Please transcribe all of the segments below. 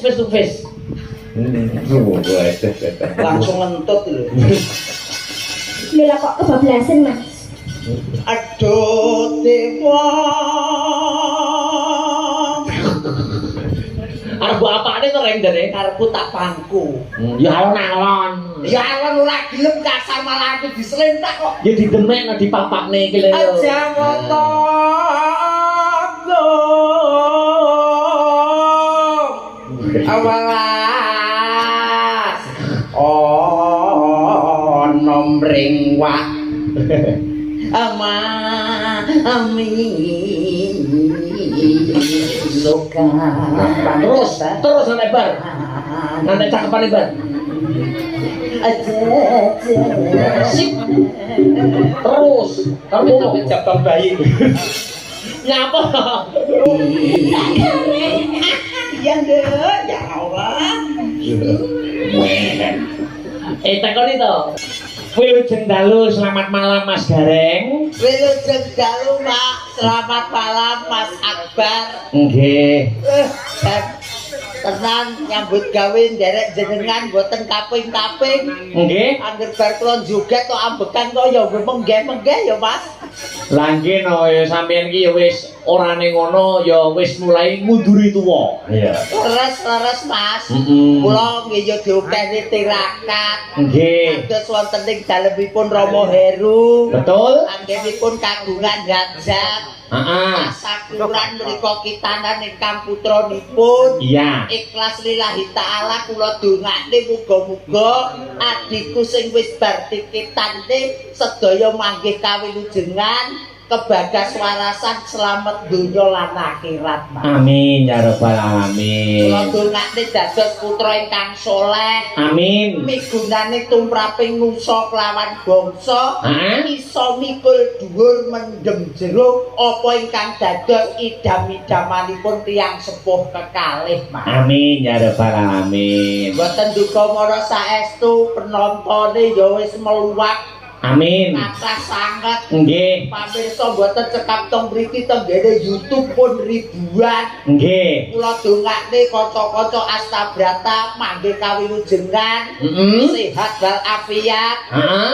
face to face. Langsung ngentut lho. Lha kok kebablasan, Mas? Aduh dewa. Arep apane to rendene? Karepku tak pangku. Ya alon-alon. Ya alon ora gelem kasar malah aku diselentak kok. Ya didemek dipapakne iki lho. Aja awalas nomring wak ami loka terus lebar nanti cakepan lebar sip terus kamu sampai jabang bayi nyapa iya deh ya Allah tekon itu Wilujeng dalu selamat malam Mas Gareng. Wilujeng dalu Pak, selamat malam Mas Akbar. Nggih. Tenan nyambut gawe nderek jenengan boten kaping-kaping. Nggih. Angger bar kula joget kok ambekan kok ya menggeh-menggeh ya Mas. Lah nggih no ya sampeyan iki ya wis orane ngono ya wis mulai ngunduri tuwa. Iya. Leres Mas. Kula nggih ya diukeni tirakat. Nggih. Kados wonten ing dalemipun Rama Heru. Betul. Anggenipun kagungan hajat. Heeh. Sakuran mriku kitanan ingkang putranipun. Iya. Ikhlas lillahi taala kula dongakne muga-muga adikku sing wis bar tikitane sedaya manggih kawilujengan kebagas warasan selamat donya lan akhirat. Amin ya rabbal alamin. Kula dongakne dados putra ingkang saleh. Amin. Migunani tumraping nusa kelawan bangsa iso mikul dhuwur mendem jero apa ingkang dados idam-idamanipun tiyang sepuh kekalih, Mas. Amin ya rabbal alamin. Mboten duka mara saestu penontone ya wis meluwak. Amin. Kathah sanget. Nggih. Pamirsa mboten cekap teng mriki tenggene YouTube pun ribuan. Nggih. Kula dongakne kanca-kanca Astabrata manggih kawilujengan, sehat wal afiat.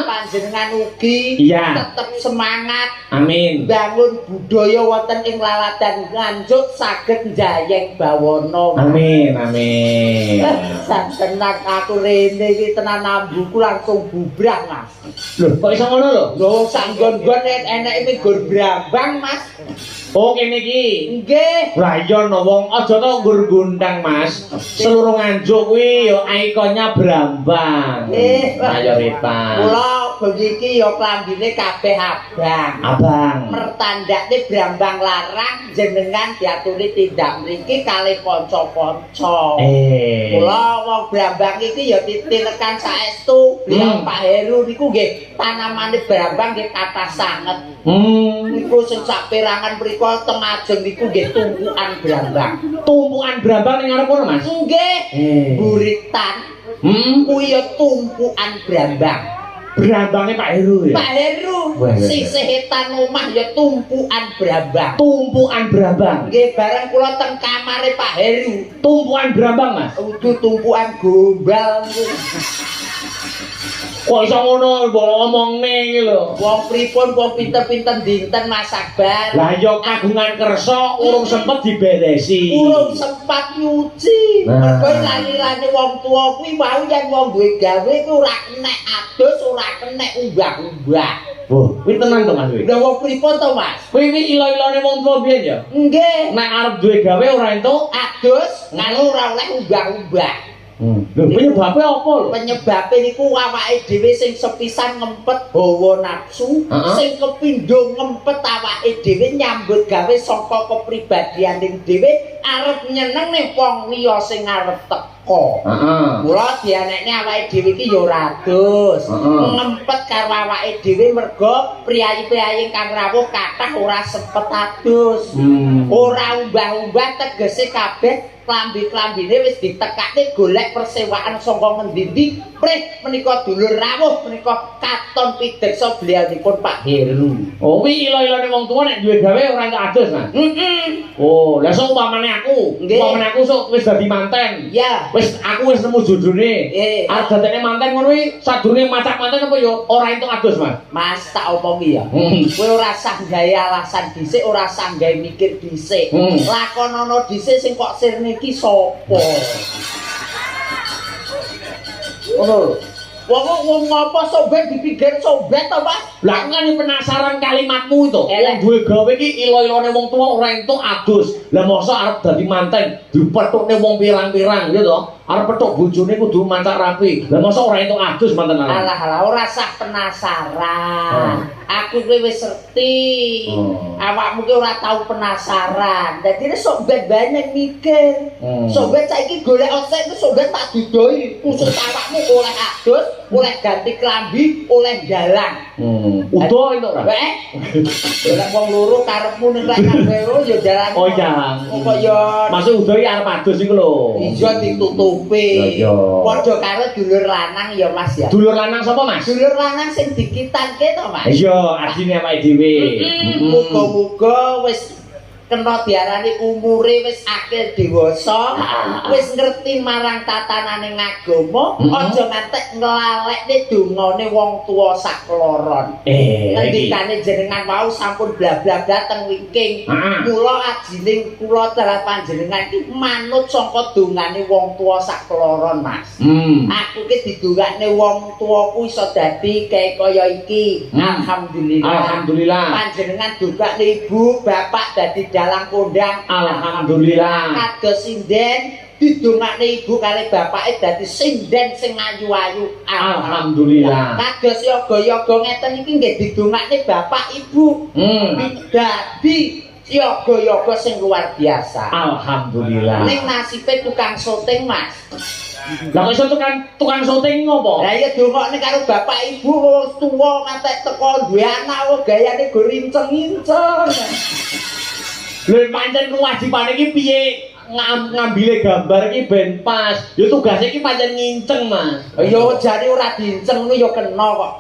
Panjenengan ugi tetep semangat. Amin. Bangun budaya wonten ing laladan Nganjuk saged njayeng bawana. Amin. Amin. Santenan aku rene iki tenan ambuku langsung bubrah, Mas. Loh, kok iso ngono lho? Lho, sanggon-gon eneke migor brambang, Mas. Oh, kene iki. Nggih. Lah iya no wong aja to nggur gundang, Mas. Seluruh Nganjuk kuwi ya ikonnya Brambang. Mayoritas. Kula bengi iki ya klambine kabeh abang. Abang. Mertandakne Brambang larang jenengan diaturi tindak mriki kalih kanca-kanca. Kula wong Brambang iki ya titilekan saestu. Beliau Pak Heru niku nggih tanamane Brambang nggih kathah sanget. Niku sing sak perangan mriku teng ajeng niku nggih tumpukan Brambang. Tumpukan Brambang ning ngarep kono, Mas? Nggih. Buritan. Kuwi ya tumpukan Brambang. Brambangnya Pak Heru ya? Pak Heru. Sing sehetan omah ya tumpukan Brambang. Tumpukan Brambang. Nggih, bareng kula teng kamare Pak Heru. Tumpukan Brambang, Mas? Udu tumpukan gombal. Kok iso ngono mbok ngomongne iki lho. Wong pripun wong pinter-pinter dinten Mas Akbar. Lah ya kagungan kersa urung sempet diberesi. Urung sempat nyuci. Mergo lali-lali wong tuwa kuwi wau yen wong duwe gawe ku ora kenek adus, ora kenek umbah-umbah. Oh, kuwi tenan to Mas kuwi. Lah wong pripun to Mas? Kuwi ilo-ilone wong tuwa biyen ya? Nggih. Nek arep duwe gawe ora entuk adus, nganu ora oleh umbah-umbah. Lho penyebabe apa lho? Penyebabe niku awake dhewe sing sepisan ngempet hawa nafsu, sing kepindho ngempet awake dhewe nyambut gawe saka kepribadianing dhewe arep nyeneng ning wong liya sing arep teka. teko. Heeh. Mula dianekne awake dhewe iki ya ora adus. Ngempet karo awake dhewe mergo priyayi-priyayi kang rawuh kathah ora sempet adus. Ora umbah-umbah tegese kabeh klambi-klambine wis ditekake golek persewaan saka ngendi-endi. Prih menika dulur rawuh menika katon pideksa beliaunipun Pak Heru. Oh, kuwi ilo-ilone wong tuwa nek duwe gawe ora entuk adus, Mas. Oh, lah sok umpamane aku, umpamane aku sok wis dadi manten. Ya. Wis aku wis nemu jojone. Arep dadekne manten ngono kuwi sadurunge macak manten apa ya ora entuk adus, Mas. Mas tak omongi ya. Kowe ora sah gawe alasan dhisik, ora sah gawe mikir dhisik. Lakonono dhisik sing kok sirne iki sapa? Ngono. Wong apa sobat dipikir sobat to, Mas? Lah aku kan penasaran kalimatmu itu. Wong duwe gawe iki ilo-ilone wong tuwa ora entuk adus. Lah mosok arep dadi manten dipethukne wong pirang-pirang ya to. Arep pethuk bojone kudu mancak rapi. Lah mosok ora entuk adus manten arep. Alah ora sah penasaran. Aku kowe wis ngerti. Awakmu ki ora tau penasaran. Dadi nek sobat banyak mikir. Sobat saiki golek osek ku sobat tak didoi. Khusus awakmu oleh adus, oleh ganti klambi, oleh jalan. Udo itu ora? Nek wong loro karepmu ning rek kabeh ya jalan. Oh iya. Kok ya Masuk udo iki arep adus iku lho. iya ditutupi. Iya. Padha karo dulur lanang ya Mas ya. Dulur lanang sapa, Mas? Dulur lanang sing dikitanke to Mas. Iya, adine awake dhewe. Muga-muga wis kena diarani umure wis akil dewasa, wis ngerti marang tatananing agama, aja ngantek nglalekne dongane wong tuwa sakloron. Ngendikane jenengan wau sampun blabla dateng wingking. Mula ajining kula dalah panjenengan iki manut saka dongane wong tuwa sakloron, Mas. Aku ki didongakne wong tuwaku iso dadi kaya iki. Alhamdulillah. Alhamdulillah. Panjenengan dongakne ibu, bapak dadi dalang kondang. Alhamdulillah. Kados sinden didongakne ibu kali bapake dadi sinden sing ayu-ayu. Alhamdulillah. Kados yoga-yoga ngeten iki nggih didongakne bapak ibu. Dadi yoga-yoga sing luar biasa. Alhamdulillah. Ning nasibe tukang syuting, Mas. Lah kok iso tukang syuting ngopo? Lah ya dongakne karo bapak ibu wis tuwa ngantek teko duwe anak gayane go rinceng-rinceng. Lho pancen kewajibane iki piye ngambile gambar iki ben pas. Ya tugase iki pancen nginceng, Mas. Ya jane ora diinceng kuwi ya kena kok.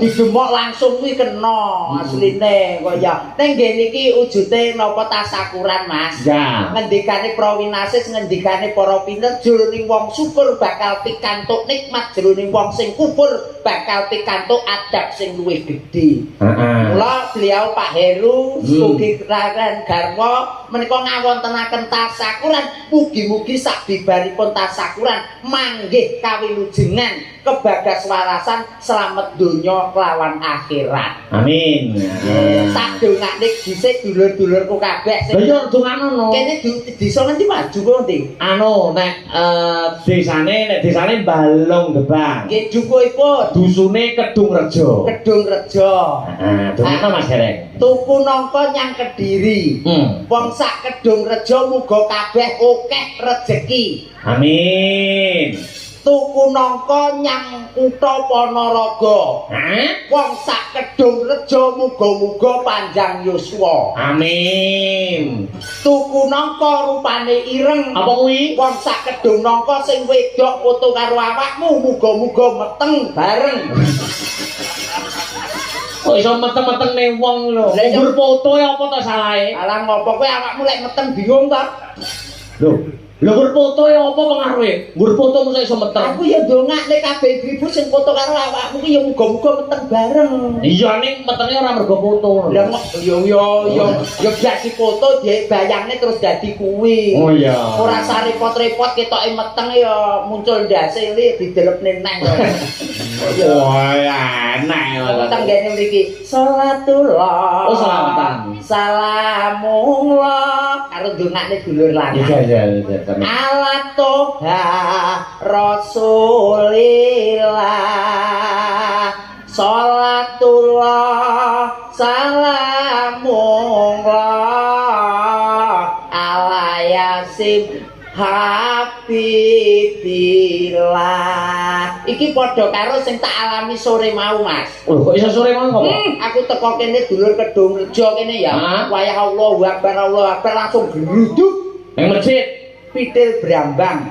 Didemok langsung kuwi kena asline kok ya. Ning ngene iki wujute napa tasakuran, Mas. Ya. Ngendikane Prawinasis, ngendikane para pinter jroning wong syukur bakal pikantuk nikmat, jroning wong sing kufur bakal pikantuk adab sing luwih gedhe. Mula beliau Pak Heru ugi Raden Garwa menika ngawontenaken tasakuran, mugi-mugi sabibaripun tasakuran manggih kawilujengan kebagaswarasan selamat donya kelawan akhirat. Amin. Tak dongakne dhisik dulur-dulurku kabeh sing. Lah ya dongakno. Kene desa ngendi maju kok ndi? Anu nek desane Balong Gebang. Nggih dukuhipun Dusune Kedung Rejo. Kedung Rejo. Heeh, dongakno Mas Derek. Tuku nangka nyang Kediri. Wong sak Kedung Rejo muga kabeh akeh rejeki. Amin. Tuku nangka nyang Kutha Panaraga. Wong sak Kedung Rejo muga-muga panjang yuswa. Amin. Tuku nangka rupane ireng. Apa kuwi? Wong sak Kedung nangka sing wedok foto karo awakmu muga-muga meteng bareng. Kok iso meteng-meteng ne wong lho. Nggur foto ya apa to salahe? Alah ngopo kowe awakmu lek meteng bingung ta? Lho, nggur foto ya apa pengaruhe? Nggur foto mesti iso meteng. Aku ya ndongakne kabeh ibu sing foto karo awakmu ki ya muga-muga meteng bareng. Iya ning metenge ora mergo foto. Lah yo biasa foto dibayangne terus dadi kuwi. Oh iya. Ora usah repot-repot ketoke meteng ya muncul ndase li didelepne neh. Wah, enak ya. Teng kene mriki salatullah. Oh, selawatan. Salamullah karo ndongakne dulur lanang. Iya. Ala toha Rasulillah salatullah salamullah ala yasin Abidillah. Iki padha karo sing tak alami sore mau, Mas. Oh, kok iso sore mau kok? Aku teko kene dulur Kedung Rejo kene ya. Wayah Allahu Akbar langsung gluduk Yang masjid. pitil brambang.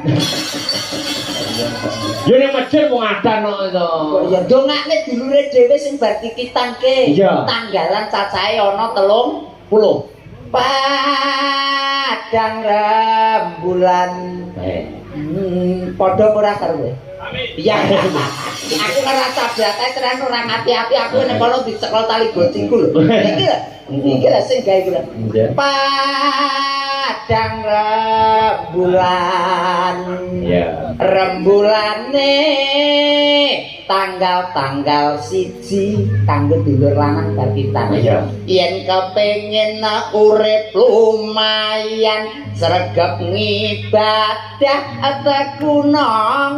Ya ning masjid wong adan kok itu. Ya dongakne dulure dhewe sing bar dikitanke. Iya. Tanggalan cacahe ana 30. Padang rembulan. Padha ora karo kowe. Iya. Aku ngerasa brate tenan ora ngati-ati aku nek kono dicekel tali gociku lho. Iki lho sing gawe kula. Padang rembulan. Iya. Rembulane tanggal 1 kanggo dulur lanang kapitan. Iya. Yen kepengin urip lumayan sregep ngibadah tekuna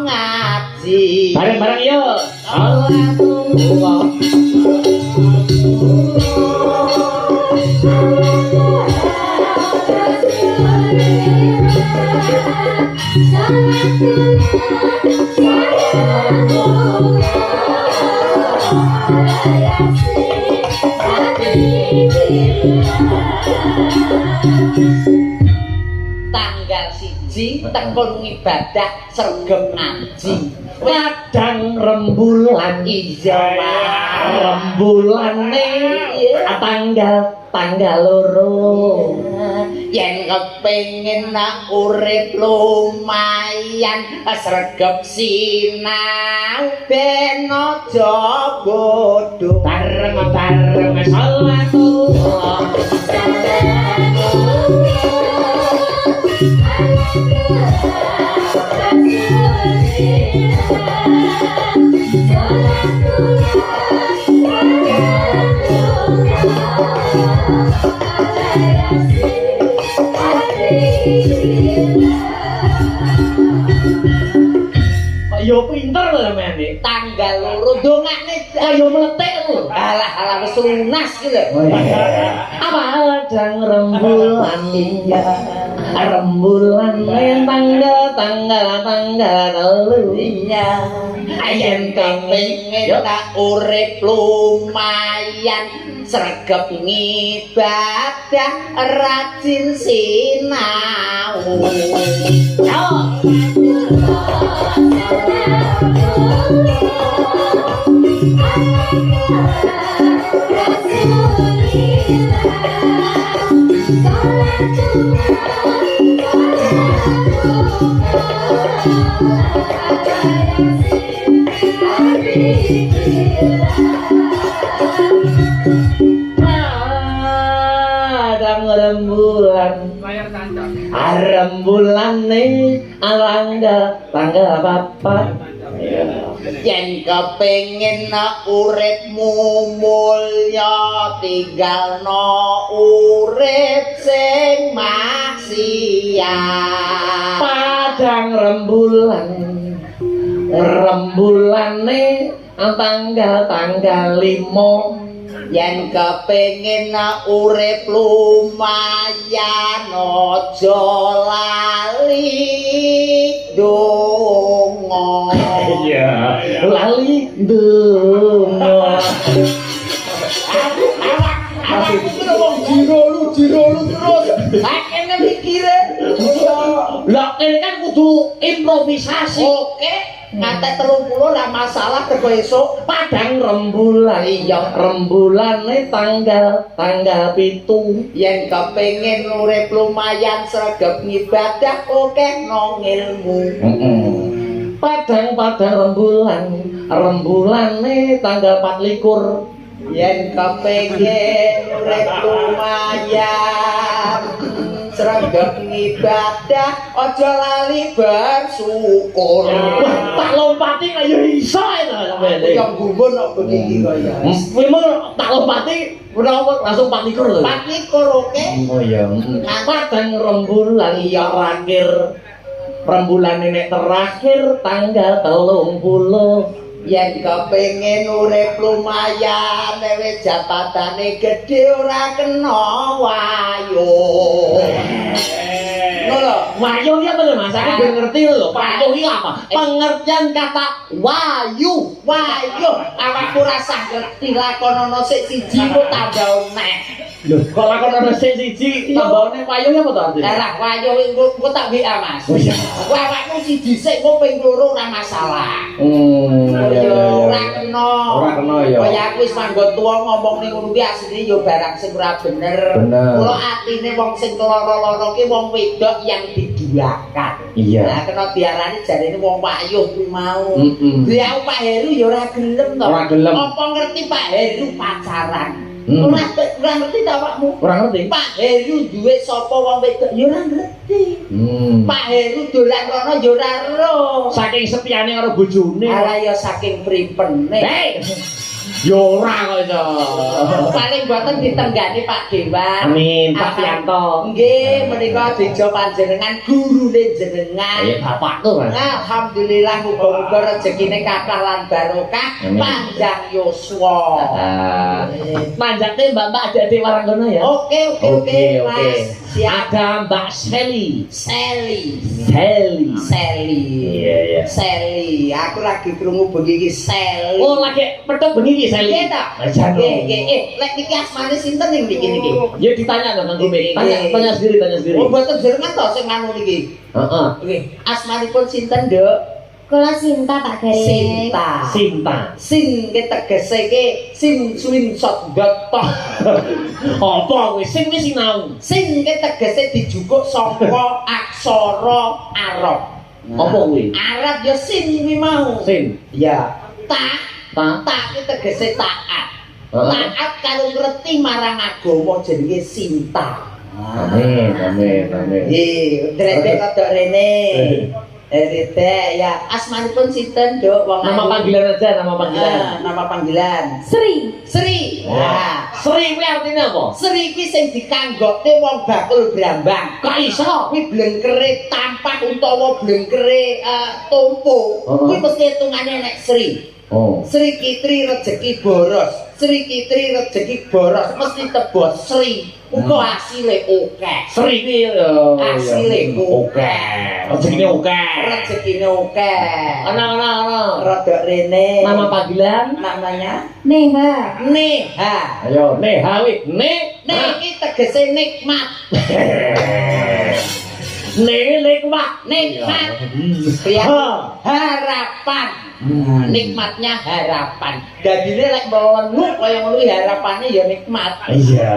ngaji. Bareng-bareng yuk. Allah. Tanggal 1 tekun ngibadah sregep ngaji. Padang rembulan Iya, rembulane tanggal loro. Yen kepengin urip lumayan sregep sinau ben aja bodho. Bareng-bareng salatullah. Yo pinter lho sampean iki. Tanggal loro dongane Ayo meletik lho. alah wis lunas ki lho. Apa padang rembulan iya. Rembulan tanggal telu. Iya. Ayen kepengin urip lumayan sregep ngibadah rajin sinau. Padang rembulan rembulane tanggal papat. Yen kepengin uripmu mulya tinggalno urip sing maksiat. Padang rembulane tanggal 5. Yen kepengin urip lumayan aja lali donga. Iya, lali donga. Aku wong jiro lu terus. Akene mikire. Lah ini kan kudu improvisasi. Oke, ngantek 30 lah masalah kebo esuk. Padang rembulan iya rembulane tanggal 7. Yen kepengin urip lumayan sregep ngibadah oke no ngilmu. Padang rembulane tanggal 24. Yen kepengin urip lumayan sregep ngibadah aja lali bersyukur. Tak lompati kaya iso itu sampeyan. Yang gumun kok begini kaya. Memang tak lompati langsung 24 lho. 24 oke. Oh iya. Padang rembulan iya akhir rembulan nek terakhir tanggal 30. Yen kepengin urip lumayan wis jabatane gedhe ora kena wayo. Ngono lho. Wayuh iki apa lho Mas? Aku ben ngerti lho. Wayuh iki apa? Pengertian kata wayu. Wayu, awakku rasa ngerti lakonono sik siji kok tambah neh. Lho, kok lakon ana sing siji tambahane wayuh apa to artine? Lah wayu engko tak WA Mas. Oh iya. Awakku siji sik kok ping loro ora masalah. Iya. Ora kena. Ora kena ya. Kaya aku wis manggon tuwa ngomong ning ngono kuwi asline ya barang sing ora bener. Bener. Mula atine wong sing lara-lara ki wong wedok yang diduakan. Iya. Nah, kena diarani jarene wong wayuh kuwi mau. Mm-mm. Beliau Pak Heru ya ora gelem to. Ora gelem. Apa ngerti Pak Heru pacaran? Hmm. Ora ngerti ta awakmu? Ora ngerti. Pak Heru duwe sapa wong wedok ya ora ngerti. Pak Heru dolan rono ya ora roh. Saking setiane karo bojone. Ala ya saking pripene. Hei. Yo ora kok itu. Paling boten ditenggani Pak Dewan. Amin, Pak Pianto. Nggih, menika dijo panjenengan gurune jenengan. Ya bapak tuh Mas. Alhamdulillah muga-muga rezekine kathah lan barokah, Amin. panjang yuswa. Manjate Mbak-mbak ada warang kono ya. Oke, Mas. Siap. Ada Mbak Sally. Sally. Iya, iya. Sally. Aku lagi krungu bengi iki Sally. Oh, lagi petuk bengi iki Sally. Nggih ta? Aja no. Nggih. Lek niki asmane sinten ning niki? Ya ditanya dong Kang Gumi. Iya. Tanya sendiri. Oh, mboten jenengan to sing nganu niki. Heeh. Nggih. Asmanipun sinten, Nduk? Kula Sinta Pak Gareng. Sinta. Sin ke tegese ke sin swin shot gotok. Apa kuwi sing wis sinau? Sin ke tegese dijukuk saka aksara Arab. Apa kuwi? Arab ya sin kuwi mau. Sin. Ya. Ta Ta. ki tegese taat. Heeh. Taat karo ngerti marang agama jenenge Sinta. Amin. Nggih, drete kodok rene. Rete ya. Asmanipun sinten, Nduk? Wong Nama panggilan aja, nama panggilan. Nama panggilan. Sri. Sri. Wah. Sri kuwi artine apa? Sri kuwi sing dikanggokke wong bakul brambang. Kok iso? Kuwi blengkere tampah utawa blengkere tumpu. Kuwi mesti hitungane nek Sri. Oh. Sri Kitri rezeki boros. Sri Kitri rezeki boros mesti tebos Sri. Uga asile akeh. Sri kuwi Asile oke. Rezekine oke. Rezekine akeh. Ana. Rodok rene. Nama panggilan? Namanya Neha. Neha. Ayo, Neha kuwi. Nek iki tegese nikmat. Nikmat. Ya. Ha. Harapan. Nikmatnya harapan. Dadine lek melenuk kaya ngono harapane ya nikmat. Iya.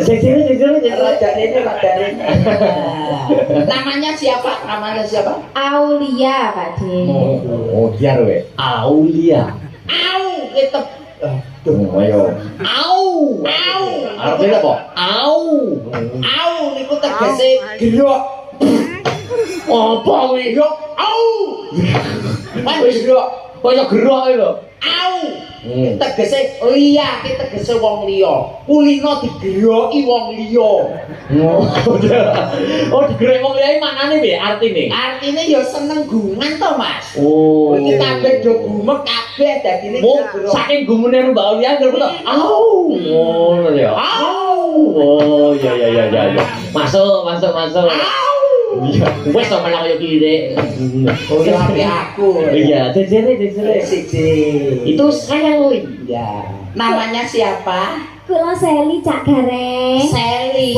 Sing Rodok rene. Namanya siapa? Aulia Pak De. Oh, biar we. Aulia. Au kita Ayo. au. Artinya apa? Au niku tegese gerok. Apa kuwi? Gerok au. Wis gerok. Kaya gerok iki lho. Au. Tegese liya, ki tegese wong liya. Kulino digeroki wong liya. Oh, digerek wong liya iki maknane piye artine? Artine ya seneng gungan to, Mas. Oh. Iki kabeh do gumek kabeh dadine Oh, saking gumune Mbak Aulia ngerti to. Au. Ngono ya. au. Oh, ya. Masuk. Iya, wes to malah kaya kire. Oh, ya aku. Iya, jejere. Siji. Itu saya Li. Ya. Namanya siapa? Kula Seli Cak Gareng. Sally.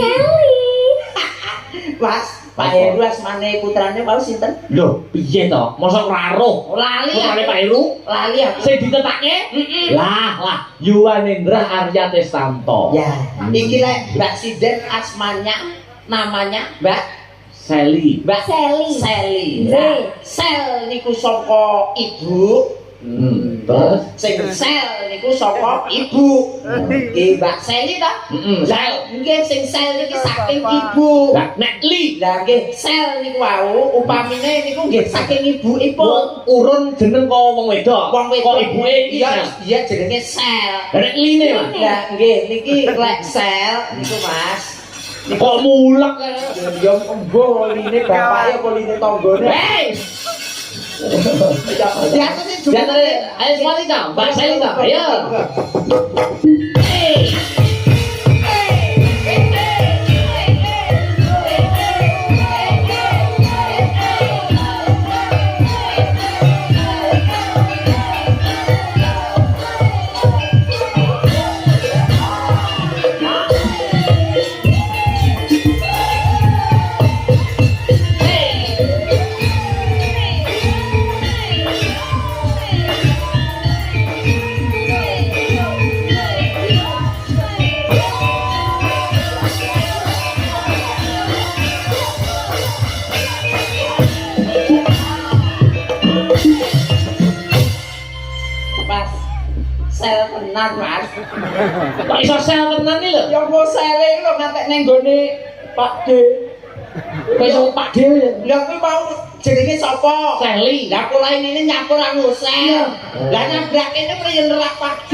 Mas, Pak Heru asmane putrane mau sinten? Lho, piye to? Mosok ora roh. Lali Putrane aku. Pak Heru Lali aku. sing ditetake? Lah, Yuwanendra Arya Testanto. Ya, iki lek Mbak Sinden namanya Mbak Sally. Seli. Sally. Nggih. Sel niku saka ibu. Terus Sing sel niku saka ibu. Nggih, Mbak Sally ta? Sel. Nggih, sing sel niki saking ibu. Lah nek Li Lah nggih, sel niku wau upamine niku nggih saking ibuipun. urun jeneng kok wong wedok. Wong wedok Kok ibuke iki. iya jenenge sel. Lah nek Line Mas. Lah nggih niki lek sel niku Mas. Kok mulek. Ya embo line bapak ya apa line tanggane. Hei. Ayo semua Lita, Mbak Selita, ayo. Hey. tenan, Mas. Kok iso sel tenan iki lho? Ya mau sele lho ngantek nang gone Pak D. Kok iso Pak Dewi ya? Lah kuwi mau jenenge sapa? Seli. Lah kula ini nyapur anu sel. Lah nabrak ini priyen nerak Pak D.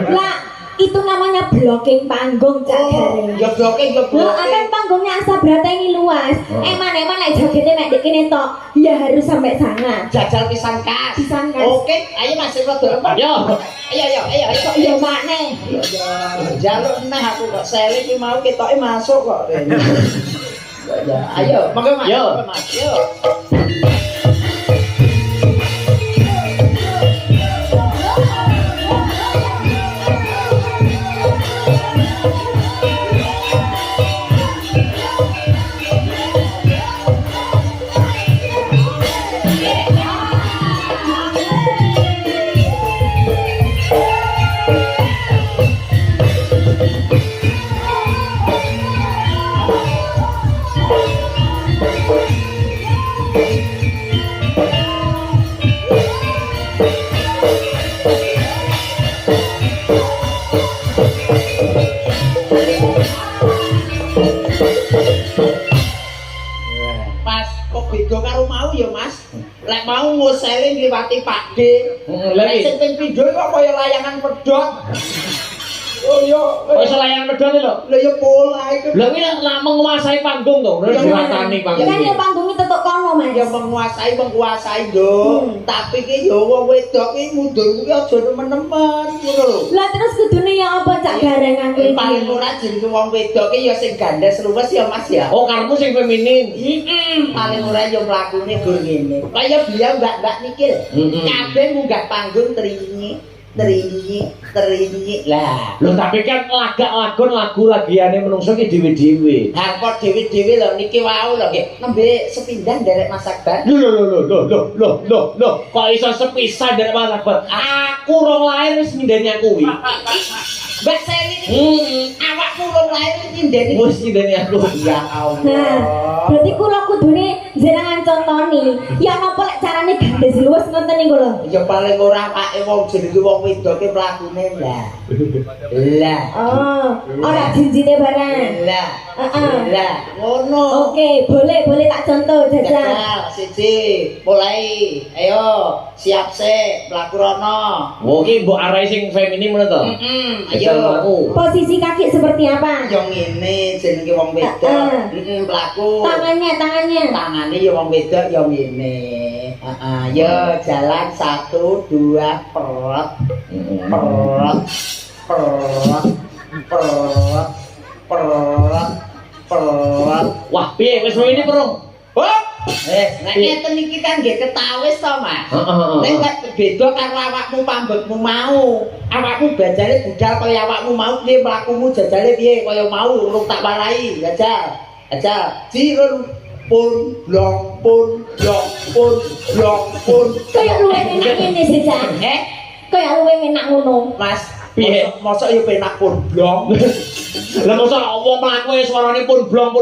Lah, itu namanya blocking panggung Cak Gareng. Ya blocking ya Loh, akan blocking. panggungnya Asabrata ini luas. Eman-eman nek jogetnya mek dik kene tok, ya harus sampai sana. Jajal pisan kas. Pisan kas. Oke, ayo Mas rada apa? Yo. Ayo. Kok ya makne? Jaluk neh aku kok sele iki mau ketoke masuk kok. Ya, ayo, monggo Mas. Yo. Monggo, Mas. Yo. Mas, kok beda karo mau ya, Mas? Lek mau ngusele ngliwati Pak D. Lha Lek iki sing ping pindho kok kaya layangan pedhot. Oh iya. kok iso layangan medhot iki lho? Lah ya pola iku. Lha iki lak menguasai panggung to, Ya, diratani Kan ya panggung. panggungnya tetok kono, Mas. Ya menguasai dong. Tapi ki ya wong wedok ki mundur kuwi aja nemen-nemen ngono lho. Lah terus kudune ya apa Cak Gareng aku iki? Paling ora jenenge wong wedok ki ya sing gandes luwes ya Mas ya. Oh, karepmu sing feminin. Paling ora ya mlakune gur ngene. Kaya beliau mbak-mbak niki lho. Kabeh munggah panggung trinyi lah. Lho tapi kan lagak-lagon lagu lagiane menungso ki dhewe-dhewe. Harpot dhewe-dhewe lho niki wau lho nggih nembe sepindhan derek Mas Akbar. Loh, kok iso sepisan dari Mas Akbar? Aku rong lahir wis mindeni aku kuwi. Mbak Seli niki awakmu rong lahir nyindeni. Wis mindeni aku. Ya Nah, Allah. berarti kula kudune jenengan contoni. Ya napa lek carane gandes luwes ngoten niku lho. Ya paling ora pake wong jenenge wong wedoke mlakune lah. Lah. Oh, ora jinjine barang. Lah. Heeh. Lah, ngono. Oke, boleh tak contoh jajal. Jajal siji, mulai. Ayo, siap sik, mlaku rono. Oh, ki mbok arahi sing feminin ngono to? Ayo. Aku. Posisi kaki seperti apa? Yo ngene jenenge wong wedok. Mlaku. Tangannya. Tangane yo wong wedok yo ngene. Heeh, yo jalan 1 2 perot. Perot. Perot. Perot. Perot. Perot. Wah, piye wis ini perung? Oh, nek ngeten iki kan nggih ketawis to, Mas. Heeh. Nek lek beda karo awakmu pambekmu mau. Awakmu bajare budal kaya awakmu mau piye mlakumu jajale piye kaya mau urung tak warai, jajal. Jajal. Jirun pun blong pun blong pun blong pun. Kayak luwih enak ngene jajal. Kayak luwih enak ngono. Mas, Piye? mosok yo penak pun blong. Lah mosok wong mlaku suarane pun blong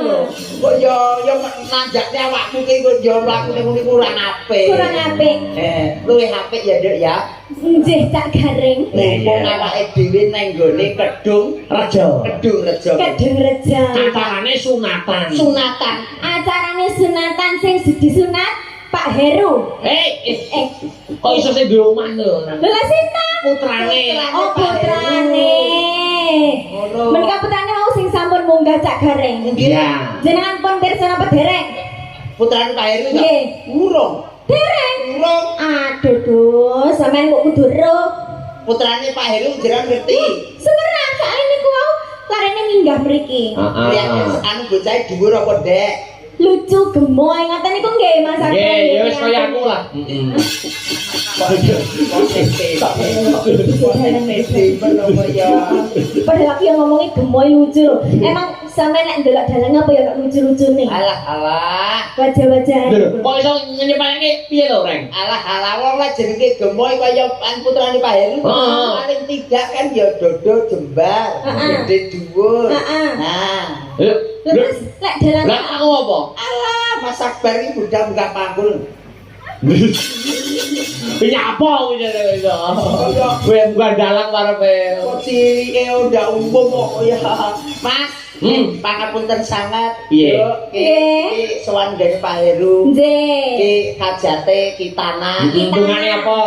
lho. Kok yo nanjakne awakmu ki kok yo mlakune ngono iku kurang apik. Kurang apik. Luwih apik ya, Nduk ya. Nggih Cak Gareng. Mumpung awake dhewe nang gone Kedung Rejo. Rejo. Kedeng Reja. Acarane sunatan. Sunatan. Acarane sunatan sing disunat Pak Heru. Kok iso sing duwe omah lho. Lha sinten? Putrane. Oh putrane. Ngono. Menika putrane mau sing sampun munggah Cak Gareng. Iya. Jenengan pun pirsa napa dereng? Putrane Pak Heru ya? Nggih. Urung. Dereng. Urung. Aduh, duh, sampean kok kudu ro. Putrane Pak Heru jenengan ngerti. Semerang soalnya niku wau larene minggah mriki. Lihat anu bocah dhuwur apa, Dek? Lucu gemoy ngoten niku nggih Mas Akbar. Nggih, ya wis kaya aku lah. Padahal aku yang ngomongnya gemoy lucu loh. Emang sampe nek ndelok dalange apa ya nek lucu-lucune. Alah. Wajah-wajah. Kok iso nyepelke piye lho, Reng? Alah wong lah jenenge gemoy kaya putrane Pak Heru. Heeh. Paling tidak kan ya dodo jembar, gede dhuwur. Heeh. Nah, Terus lek dalan Lah aku apa? alah Mas Akbar iki budal enggak panggul. Nyapa kuwi jare iso. Kowe bukan dalang karepe. Kok cilike ndak umum kok ya. Mas, pangapunten sangat. Piye? Ki sowan dene Pak Heru. Nggih. Ki hajate kitana. Dungane apa?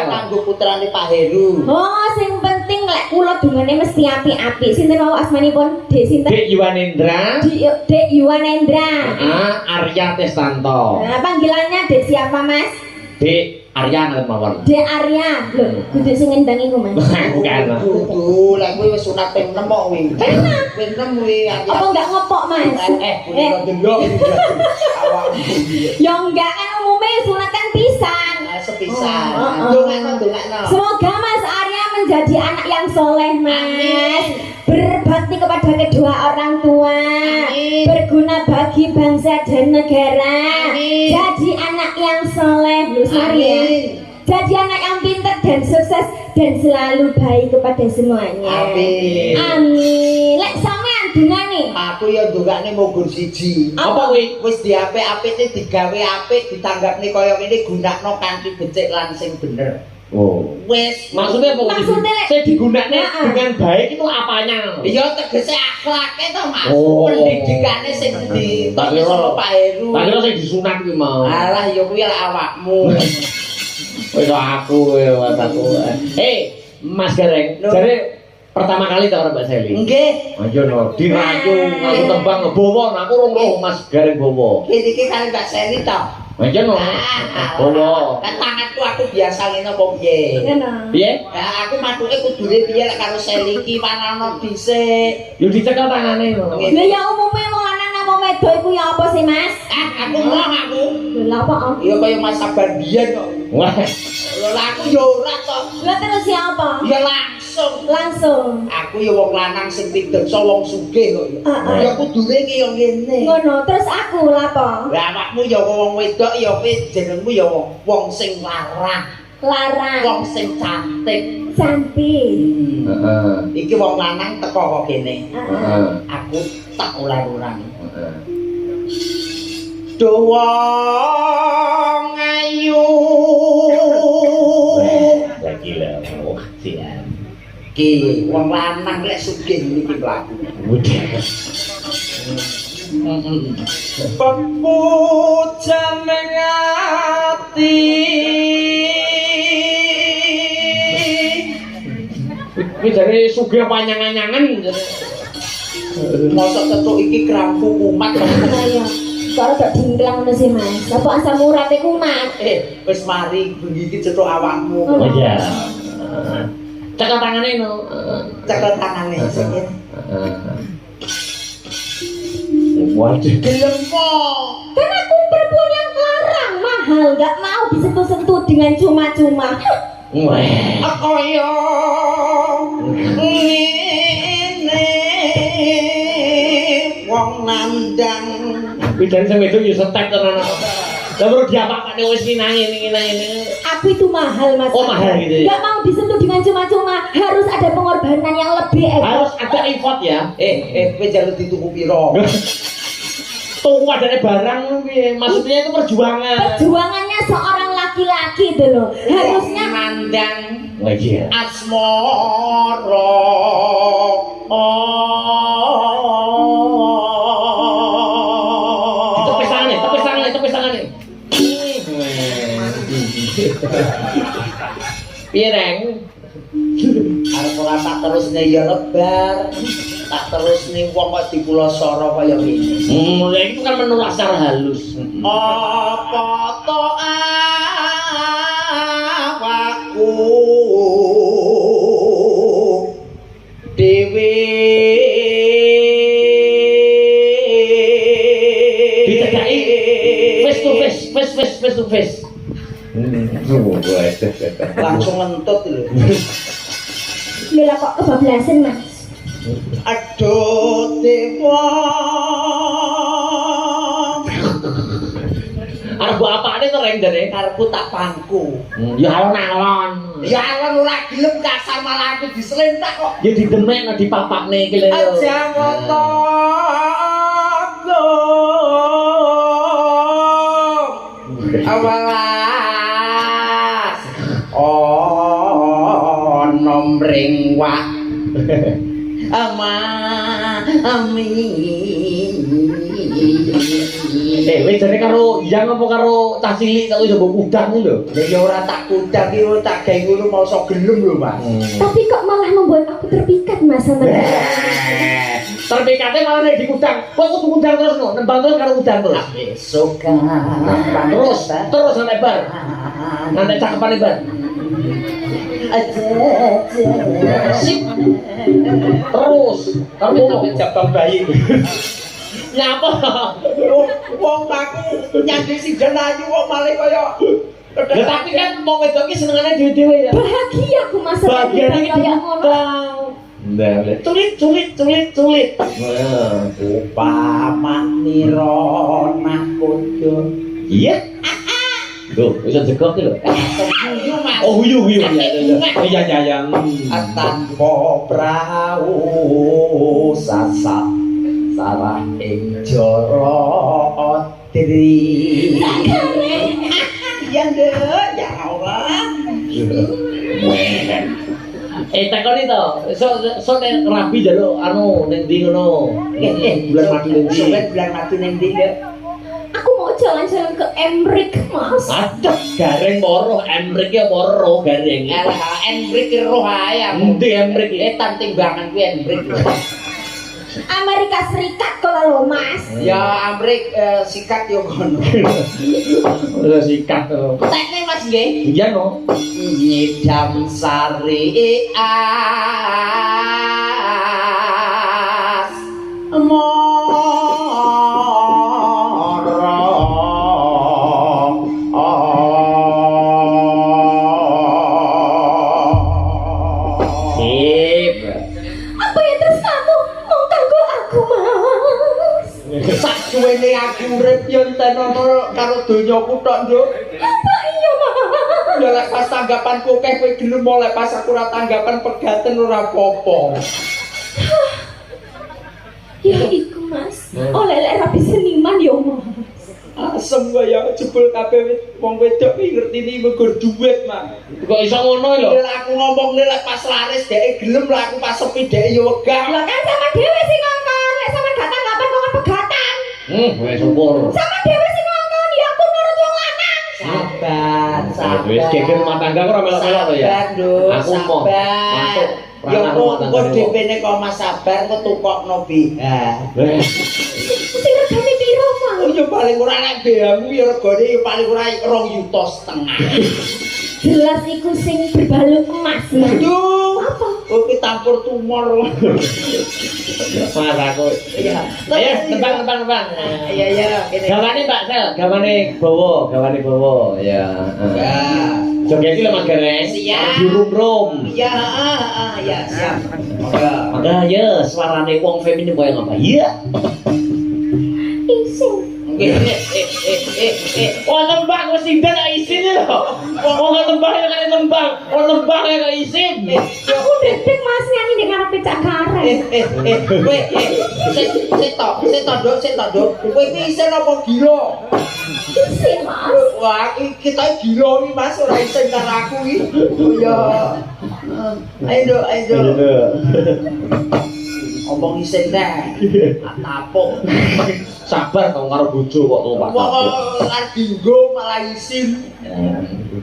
Kanggo putrane Pak Heru. Oh, sing penting lek kula dungane mesti apik-apik. Sinten wau asmanipun? Dek sinten? Dek Yuwanendra. Dek Yuwanendra. Arya Testanto. Nah, panggilannya Dek siapa, Mas? Dek Arya nang mawon. Dek Arya. Lho, kudu sing ngendang iku, Mas. Bukan. Kudu, lek kowe wis sunat ping 6 kok kuwi. Ping 6 kuwi Apa enggak ngopok, Mas? kuwi delok awakmu. Ya enggak kan umumnya sunatan pisan. Sepisan. Dongakno. Semoga Mas Arya menjadi anak yang soleh, Mas. Berbakti kepada kedua orang tua. Amin. Berguna bagi bangsa dan negara. Amin. Jadi anak yang soleh, Lu Arya. Jadi anak yang pintar dan sukses dan selalu baik kepada semuanya. Amin. Amin. Lek sampean dungane. Aku ya ndongakne moga siji. Apa kuwi? Wis diapik-apikne digawe apik ditanggapne kaya ngene gunakno kanthi becik lan sing bener. Oh. Wis Maksudnya apa? Maksudnya, Lek? saya digunakan Heeh. dengan baik itu apanya? ya tegese akhlake to Mas. Oh. Pendidikane sing di Tak kira- sama Pak Heru. Tak kira saya disunat kuwi mau. Alah ya kuwi lek awakmu. Wis aku ya aku. Mas Gareng, Loh. jare pertama kali tak ora Mbak Seli. Nggih. Ayo no, dirayu aku tembang ngebowo aku rong roh Mas Gareng bowo. Iki kan Mbak Seni to. Ayo no. Bowo. Kan tanganku aku biasa ngene apa piye? Ngono. Piye? Nah, aku matuke kudune piye lek karo Seli iki panano dhisik. Yo dicekel tangane no. Lah ya umumnya mau lanang apa wedok iku ya apa sih, Mas? Aku mau aku. Lho lah apa? Ya kaya Mas Sabar biyen kok. Wah. Lah aku ya ora to. Lah terus siapa? Ya langsung. Langsung. Aku ya wong lanang sing pideksa wong sugih kok ya. Heeh. Ya kudune iki ya ngene. Ngono, terus aku lah apa? Lah awakmu ya wong wedok ya kowe jenengmu ya wong sing larang, Larang. wong sing cantik. Cantik. Heeh. Iki wong lanang teko kok kene. Heeh. Aku tak ular-ulang. Heeh. Wong ayu. Lagi lah. Oh, siap. Ki wong lanang lek sugih iki mlaku. Udah. Pepujan ngati. Kuwi jare sugih panyangan-anyangan. Mosok cecuk iki krampu kumat. Ayo. Karo gak dingklang ngono sih, Mas. Apa asam urate kumat? Wis mari bengi iki cecuk awakmu. Oh iya. Cekel tangane no. Cekel tangane sing ngene. Waduh. Gelem po. Kan aku perempuan yang larang, mahal, gak mau disentuh-sentuh dengan cuma-cuma. Wah. Kaya ngene wong nandang. Kuwi dari sampe itu yo step tenan. Lah baru diapa-apane wis ngene. Aku itu mahal, Mas. Oh, mahal gitu ya? Gak mau disentuh dengan cuma-cuma, harus ada pengorbanan yang lebih Harus ada effort ya. Kowe jalur dituku piro? Tuku adane barang piye? Maksudnya itu perjuangan. Perjuangannya seorang laki-laki itu loh. Harusnya nandang Wah iya. asmara. Tepis tangannya. Piye, Reng? Arep ora tak terusne ya lebar. Tak terusne wong kok dipulosoro kaya ngene. Itu kan menular secara halus. Apa to awakku dhewe Dicedaki face to face. langsung ngentut lho. Lila kok kebablasan, Mas. Aduh dewa. Arep mbok apane to Reng jane? Karepku tak pangku. Ya alon-alon. Ya alon ora gelem kasar malah aku diselentak kok. Ya didemekno dipapakne iki lho. Aja ngotot. awalas nomring wak ami wis jane karo yang apa karo tas cilik tak coba udang lho. ya ora tak kudang iki ora tak gawe ngono masa gelem lho Mas. Tapi kok malah membuat aku terpikat Mas sama dia. Terpikatnya malah nek di udang. Kok kudu udang terus no, nembang terus karo udang terus. Besok Terus sampai bar. Nanti cakepane bar. Sip. Terus kamu jabang bayi. nyapa? Wong aku nyandhi sindel ayu kok malah kaya Ya tapi kan mau wedok iki senengane dhewe-dhewe ya. Bahagia aku Mas. Bahagia iki kayak ngono. Ndak, culit. Upamanira nakoda. Iya. Loh, bisa jegok lho. Guyu Mas. Oh, guyu ya. Iya. Tanpa prau sasak sarah ing jara tri. Iya ndek, ya Allah. Takoni to, so nek rabi jaluk anu ning ndi ngono. Bulan madu ning ndi? Sobat bulan madu ning ndi, Ndek? Aku mau jalan-jalan ke Emrik Mas. Aduh, gareng moro, Emrik ya moro gareng. Emrik roh ae aku. Endi Emrik? Tan timbangan kuwi Emrik. Amerika Serikat kok lho Mas. Ya Amrik sikat yo kono. Udah sikat to. Tekne Mas nggih. Iya no. Nyidam sari as suwene aku urip yo tenono karo donyaku tok, Nduk. Apa iya Mas? Ya lek pas tanggapanku akeh kowe gelem lek pas aku ora tanggapan pegaten ora apa-apa. Ya iku Mas. Oleh lek rapi seniman yo Mas. Asem kaya jebul kabeh wong wedok iki ngertini mergo dhuwit, Mas. Kok iso ngono lho? Lek aku ngomong lek pas laris dhek gelem lah aku pas sepi dhek yo wegah. Lah kan sama dhewe sing ngongkon, lek sama gak tanggapan kok pegatan. Wes syukur. Sama dhewe sing ngongkon, ya aku nurut wong lanang. Sabar. Wis geger rumah tangga kok ora melok-melok to ya. Aku mau. Masuk. Ya kok DP-ne kok Mas sabar ketukokno BH. Sing regane piro, Mas? Oh ya paling ora nek BH ya regane ya paling ora 2,5 juta. Jelas iku sing berbalut emas. Aduh. Apa? Oh ki campur tumor. Marah kok. Iya. Ayo, tembang. Iya, kene. Gawane Mbak Sel, gawane bawa. Ya. Ya. Joget iki lho Mas Gareng. Siap. Di rum. Ya, ya, siap. Maka ya suarane wong feminin koyo ngapa? Iya. Isin. Oh tembang wis sindan isin lho. Wong tembang ya kan tembang. Oh tembang ya kok isin. Aku dedek Mas nyanyi ning ngarepe Cak Gareng. Kowe sik tok, Kowe iki isin apa gila? Isin Mas. Wah, kita gila iki Mas, ora isin karo aku iki. Oh ya. Ayo. Omong isin nek. Tapuk. Sabar to karo bojo kok tupak. Wong lan dinggo malah isin.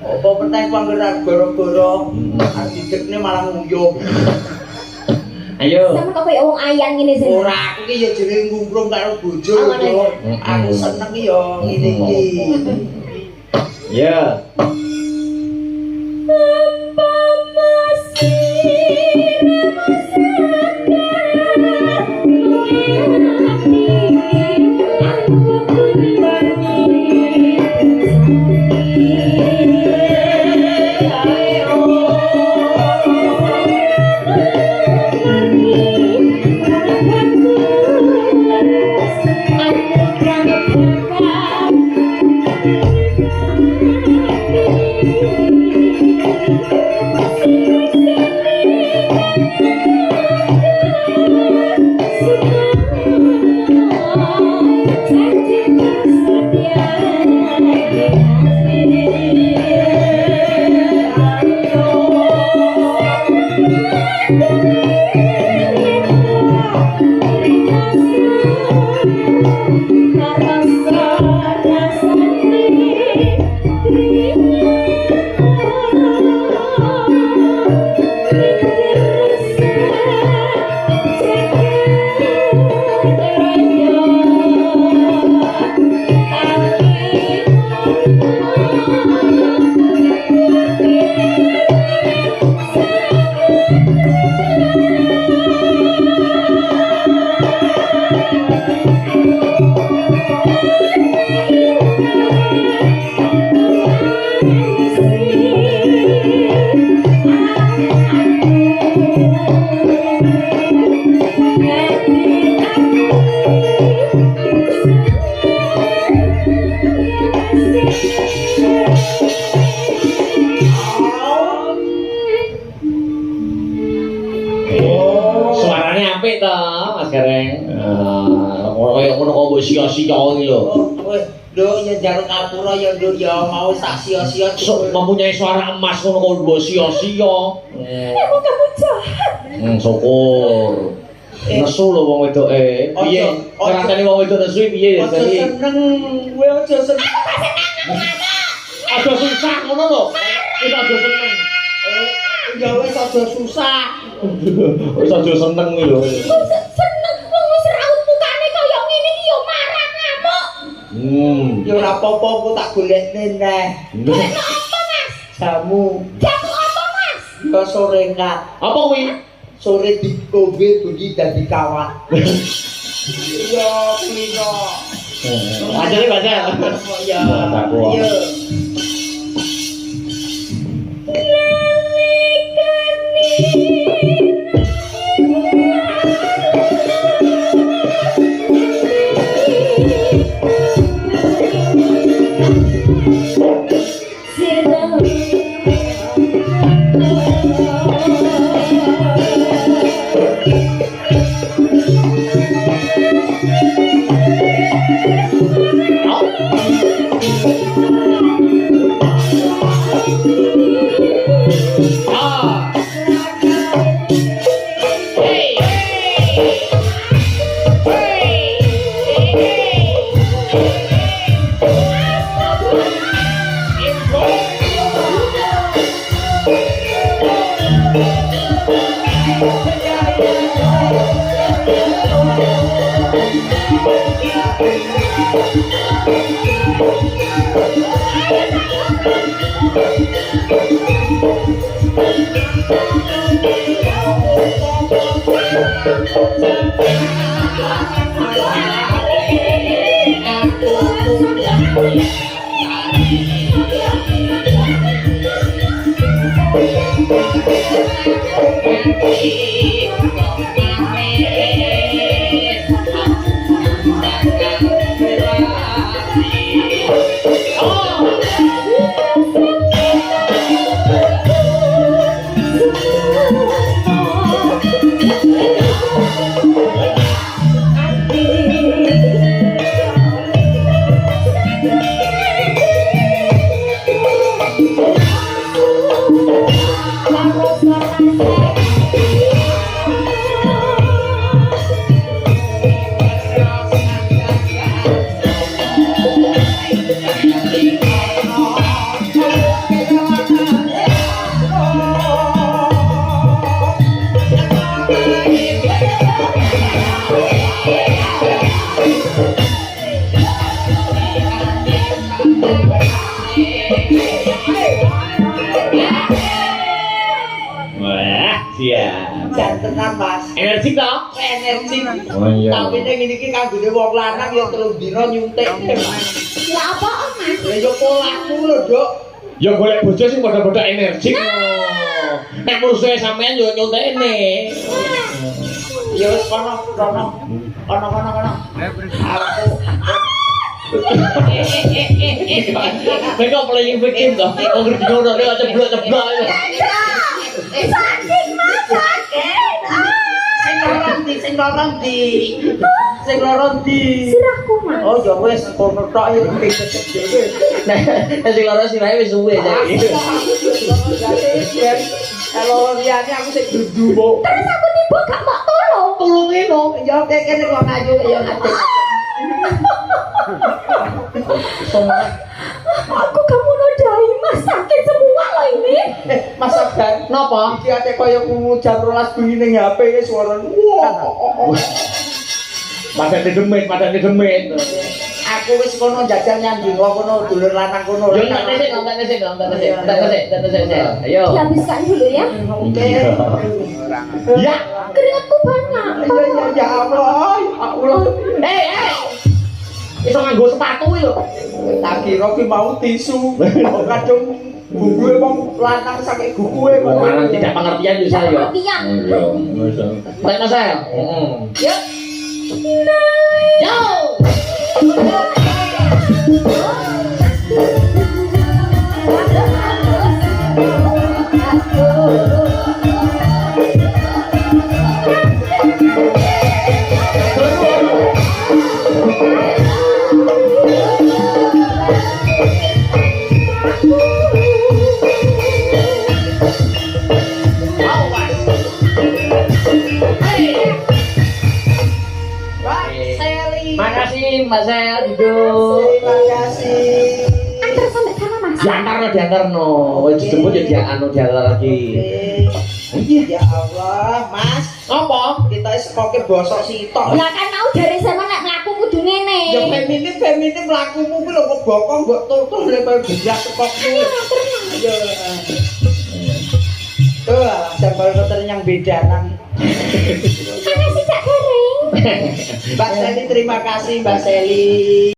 Apa penting panggeran gara-gara adikne malah nguyuh. Ayo. Sama kok koyo wong ayang ngene sih. Ora aku ki ya jenenge ngumprung karo bojo. Aku seneng ya ngene iki. Ya. dereng. Kaya ngono kok mbok sia-sia iki lho. Wis, lho ya jaluk ngapura ya lho ya mau sak sia-sia Mempunyai suara emas ngono kok mbok sia-sia. Emang kamu jahat. Syukur. Nesu lho wong wedoke. Piye? Rasane wong wedok nesu piye? Aja seneng, kowe aja seneng. Aja susah ngono lho. Wis aja seneng. Ya wis aja susah. Wis aja seneng iki lho. Kok seneng wong wis raut mukane kaya ngene iki yo marah ngamuk. Ya ora apa-apa aku tak golekne neh. Golekno apa, Mas? Jamu. Jamu apa, Mas? Ya sore ngat. Apa kuwi? Sore diombe bengi dadi kawan. Iya, kuwi no. Ajare baca. Ya. Mataku. Iya. Jantenan Mas. Energi ta? Energi. Oh iya. Tapi ning ngene iki kanggone wong lanang ya 3 dina nyuntik. Lah apa, Mas? Lah yo polaku lho, Dok. Ya golek bojo sing padha-padha energi. Nek musuhe sampean yo nyuntekne. Ya wis kono. Kono. Aku Mereka playing victim toh. Wong ngerti ngono nek ceblok-ceblok. Sakit, Mas, sakit. sing loro ndi? Sirahku, Mas. Oh ya wis kono tok ya penting tetep dhewe. Nek sing loro sirahe wis suwe jadi. Kalau liyane aku sing duduk. Terus aku tiba gak mau tolong. Tulungi no. Ya kene kok ngayu ya ngate. Aku kamu nodai, Mas, sakit semua loh ini. Mas Abdan, napa? Iki ate kaya jam 12 bengi ning HP e suara. Padane demit. Aku wis kono jajal nyanding kono dulur lanang kono. Yo tak nesek. Ayo. Dihabiskan dulu ya. Oke. Ya. Keringatku banyak. Ya Allah. Allah. Iso nganggo sepatu iki lho. Tak kira ki mau tisu. Kok kadung guguke wong lanang saking guguke kok. Lanang tidak pengertian yo saya. Pengertian. Iya, wis. Baik Mas. Heeh. Yuk. Yo. Aku diantarno. Wis dijemput ya dia anu diantar lagi. Ya Allah, Mas. Apa? Kita sekoke bosok sitok. Lah kan mau dari sama nek mlaku kudu ngene. Ya feminim lakumu kuwi lho kok bokong mbok tutul le koyo bedak sekokmu. Ya. Tuh, jambal kotor yang bedanan. Makasih Cak Garing. Mbak Seli, terima kasih Mbak Seli.